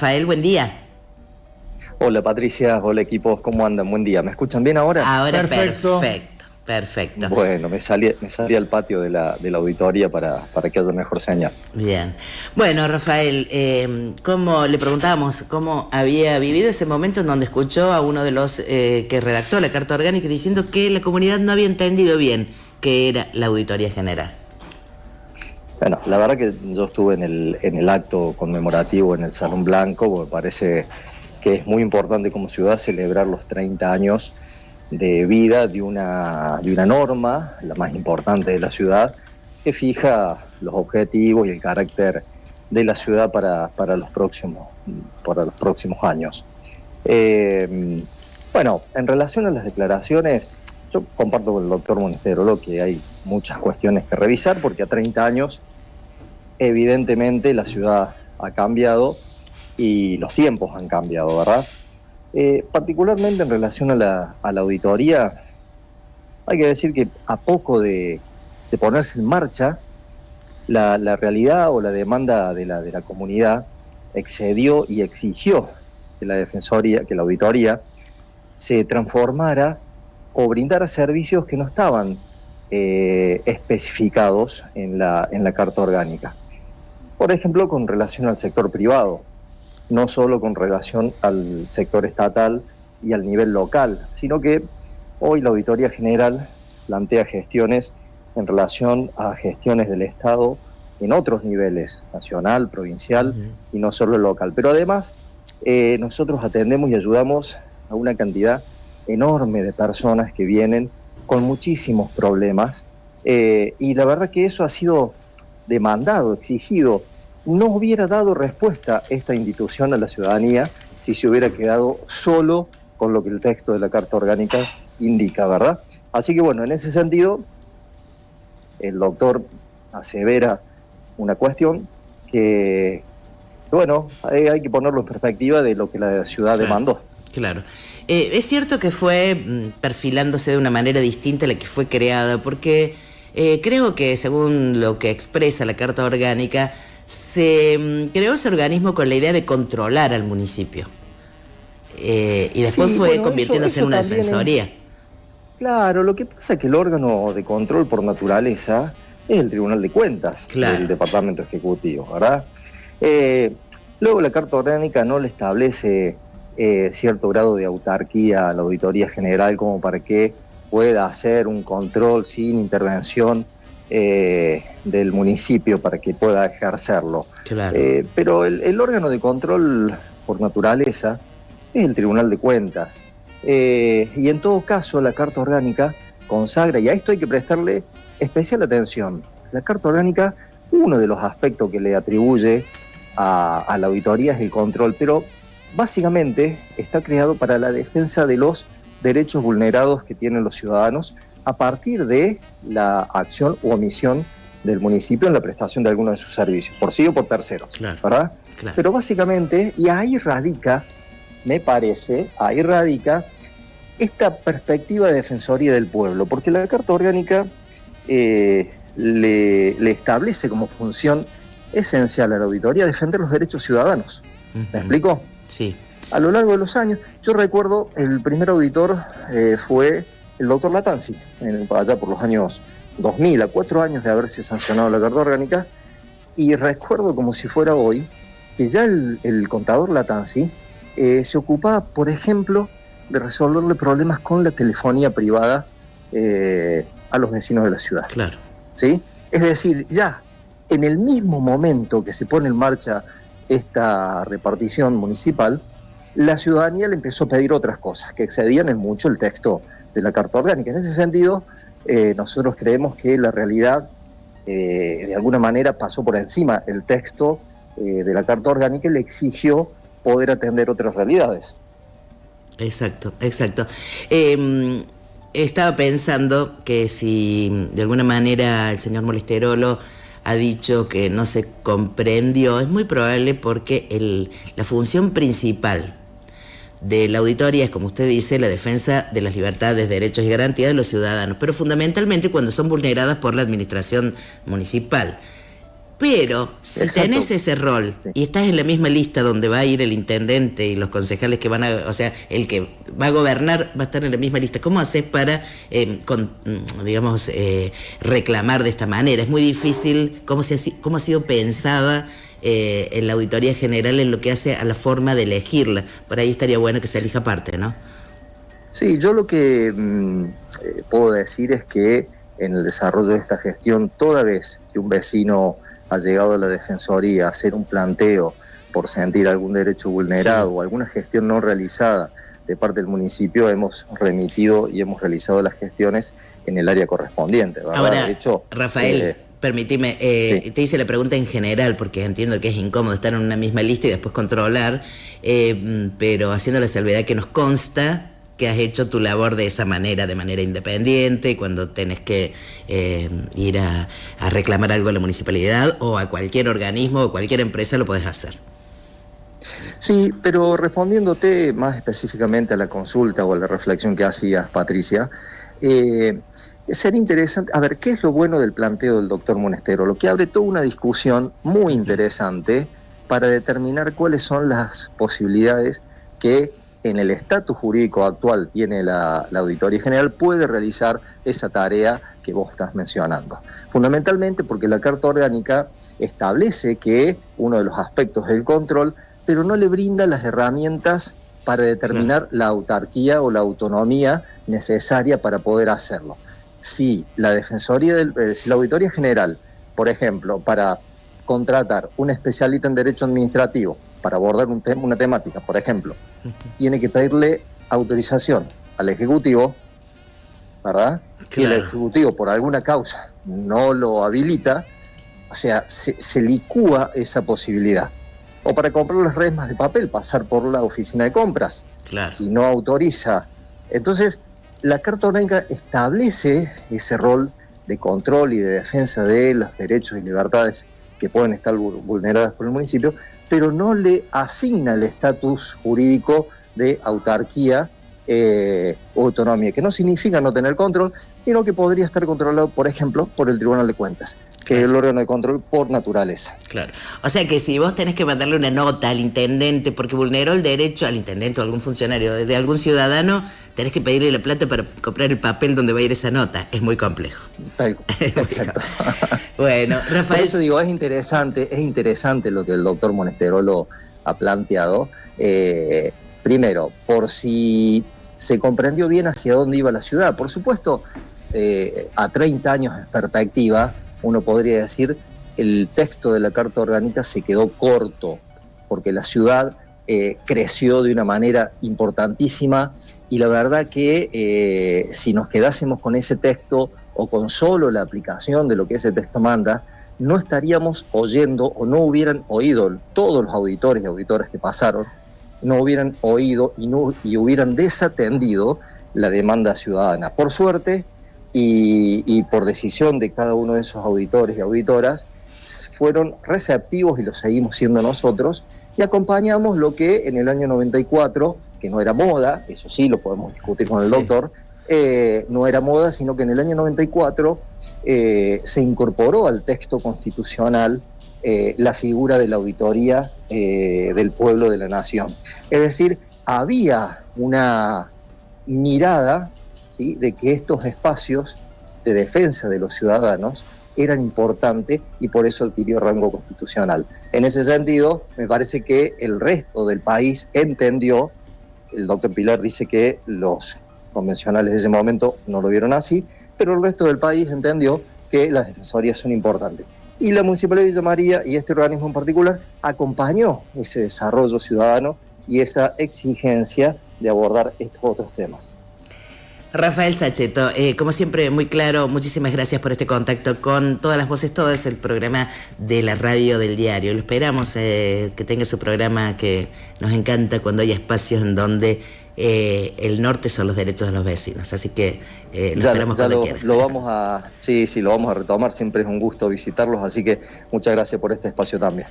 Rafael, buen día. Hola Patricia, hola equipos, ¿cómo andan? Buen día. ¿Me escuchan bien ahora? Ahora Perfecto. perfecto. Bueno, me salí al patio de la auditoría para que haya mejor señal. Bien. Bueno, Rafael, ¿cómo le preguntábamos cómo había vivido ese momento en donde escuchó a uno de los que redactó la Carta Orgánica diciendo que la comunidad no había entendido bien qué era la Auditoría General? Bueno, la verdad que yo estuve en el acto conmemorativo en el Salón Blanco, porque me parece que es muy importante como ciudad celebrar los 30 años de vida de una norma, la más importante de la ciudad, que fija los objetivos y el carácter de la ciudad para los próximos años. Bueno, en relación a las declaraciones, yo comparto con el doctor Monesterolo que hay muchas cuestiones que revisar, porque a 30 años evidentemente la ciudad ha cambiado y los tiempos han cambiado, ¿verdad? Particularmente en relación a la auditoría, hay que decir que a poco de ponerse en marcha, la realidad o la demanda de la comunidad excedió y exigió que la Defensoría, que la auditoría se transformara o brindara servicios que no estaban especificados en la Carta Orgánica. Por ejemplo, con relación al sector privado, no solo con relación al sector estatal y al nivel local, sino que hoy la Auditoría General plantea gestiones en relación a gestiones del Estado en otros niveles, nacional, provincial y no solo local. Pero además, nosotros atendemos y ayudamos a una cantidad enorme de personas que vienen con muchísimos problemas, y la verdad que eso ha sido demandado, exigido. No hubiera dado respuesta esta institución a la ciudadanía si se hubiera quedado solo con lo que el texto de la Carta Orgánica indica, ¿verdad? Así que bueno, en ese sentido, el doctor asevera una cuestión que, bueno, hay que ponerlo en perspectiva de lo que la ciudad demandó. Claro. Es cierto que fue perfilándose de una manera distinta a la que fue creada, porque creo que según lo que expresa la Carta Orgánica, se creó ese organismo con la idea de controlar al municipio. Y después fue convirtiéndose en una defensoría. Claro, lo que pasa es que el órgano de control por naturaleza es el Tribunal de Cuentas del Departamento Ejecutivo, ¿verdad? Luego la Carta Orgánica no le establece cierto grado de autarquía a la Auditoría General como para que pueda hacer un control sin intervención del municipio para que pueda ejercerlo. Claro. Pero el órgano de control por naturaleza es el Tribunal de Cuentas. Y en todo caso la Carta Orgánica consagra, y a esto hay que prestarle especial atención, la Carta Orgánica, uno de los aspectos que le atribuye a la auditoría es el control, pero básicamente está creado para la defensa de los derechos vulnerados que tienen los ciudadanos a partir de la acción u omisión del municipio en la prestación de alguno de sus servicios, por sí o por terceros, ¿verdad? Claro. Pero básicamente, y ahí radica, me parece, esta perspectiva de defensoría del pueblo, porque la Carta Orgánica le establece como función esencial a la auditoría defender los derechos ciudadanos. ¿Me explico? Sí. A lo largo de los años, yo recuerdo, el primer auditor fue el doctor Latanzi, allá por los años 2000, a 4 años de haberse sancionado la Carta Orgánica, y recuerdo como si fuera hoy, que ya el contador Latanzi se ocupaba, por ejemplo, de resolverle problemas con la telefonía privada a los vecinos de la ciudad. Claro. ¿Sí? Es decir, ya en el mismo momento que se pone en marcha esta repartición municipal, la ciudadanía le empezó a pedir otras cosas que excedían en mucho el texto de la Carta Orgánica. En ese sentido, nosotros creemos que la realidad de alguna manera pasó por encima el texto de la Carta Orgánica y le exigió poder atender otras realidades. Exacto. Estaba pensando que si de alguna manera el señor Monesterolo ha dicho que no se comprendió, es muy probable porque la función principal de la auditoría es, como usted dice, la defensa de las libertades, derechos y garantías de los ciudadanos, pero fundamentalmente cuando son vulneradas por la administración municipal. Pero si Exacto. tenés ese rol Sí. y estás en la misma lista donde va a ir el intendente y los concejales que van a, o sea, el que va a gobernar va a estar en la misma lista, ¿cómo haces para, digamos, reclamar de esta manera? Es muy difícil. ¿Cómo ha sido pensada en la Auditoría General en lo que hace a la forma de elegirla? Por ahí estaría bueno que se elija aparte, ¿no? Sí, yo lo que puedo decir es que en el desarrollo de esta gestión, toda vez que un vecino ha llegado a la Defensoría a hacer un planteo por sentir algún derecho vulnerado, sí, o alguna gestión no realizada de parte del municipio, hemos remitido y hemos realizado las gestiones en el área correspondiente, ¿verdad? Ahora, de hecho, Rafael, permitime, sí, te hice la pregunta en general porque entiendo que es incómodo estar en una misma lista y después controlar, pero haciendo la salvedad que nos consta que has hecho tu labor de esa manera, de manera independiente, cuando tenés que ir a reclamar algo a la municipalidad o a cualquier organismo o cualquier empresa, lo podés hacer. Sí, pero respondiéndote más específicamente a la consulta o a la reflexión que hacías, Patricia, sería interesante, a ver, ¿qué es lo bueno del planteo del doctor Monestero? Lo que abre toda una discusión muy interesante para determinar cuáles son las posibilidades que en el estatus jurídico actual tiene la Auditoría General, puede realizar esa tarea que vos estás mencionando. Fundamentalmente porque la Carta Orgánica establece que uno de los aspectos es el control, pero no le brinda las herramientas para determinar la autarquía o la autonomía necesaria para poder hacerlo. Si la si la Auditoría General, por ejemplo, para contratar un especialista en Derecho Administrativo, para abordar una temática, por ejemplo, tiene que pedirle autorización al Ejecutivo, ¿verdad? Claro. Y el Ejecutivo, por alguna causa, no lo habilita, o sea, se licúa esa posibilidad. O para comprar las resmas de papel, pasar por la oficina de compras, claro, si no autoriza. Entonces, la Carta Orgánica establece ese rol de control y de defensa de los derechos y libertades que pueden estar vulneradas por el municipio, pero no le asigna el estatus jurídico de autarquía o autonomía, que no significa no tener control, sino que podría estar controlado, por ejemplo, por el Tribunal de Cuentas, que es el órgano de control por naturaleza. Claro. O sea que si vos tenés que mandarle una nota al intendente porque vulneró el derecho al intendente o algún funcionario de algún ciudadano, tenés que pedirle la plata para comprar el papel donde va a ir esa nota. Es muy complejo. Exacto. Bueno, Rafael. Por eso digo, es interesante lo que el doctor Monesterolo ha planteado. Primero, por si se comprendió bien hacia dónde iba la ciudad. Por supuesto, a 30 años de perspectiva, uno podría decir el texto de la Carta Orgánica se quedó corto, porque la ciudad creció de una manera importantísima y la verdad que si nos quedásemos con ese texto o con solo la aplicación de lo que ese texto manda, no estaríamos oyendo o no hubieran oído todos los auditores y auditoras que pasaron, no hubieran oído y hubieran desatendido la demanda ciudadana. Por suerte y por decisión de cada uno de esos auditores y auditoras, fueron receptivos y lo seguimos siendo nosotros, y acompañamos lo que en el año 94, que no era moda, eso sí lo podemos discutir con el doctor, no era moda, sino que en el año 94 se incorporó al texto constitucional la figura de la auditoría del pueblo de la nación. Es decir, había una mirada, ¿sí?, de que estos espacios de defensa de los ciudadanos eran importantes y por eso adquirió rango constitucional. En ese sentido, me parece que el resto del país entendió, el doctor Pilar dice que los convencionales de ese momento no lo vieron así, pero el resto del país entendió que las defensorías son importantes. Y la Municipalidad de Villa María y este organismo en particular acompañó ese desarrollo ciudadano y esa exigencia de abordar estos otros temas. Rafael Sachetto, como siempre muy claro, muchísimas gracias por este contacto con Todas las Voces Todas, el programa de la radio del diario. Lo esperamos que tenga su programa, que nos encanta cuando hay espacios en donde el norte son los derechos de los vecinos, así que lo esperamos cuando quiera. Lo vamos a retomar, siempre es un gusto visitarlos, así que muchas gracias por este espacio también.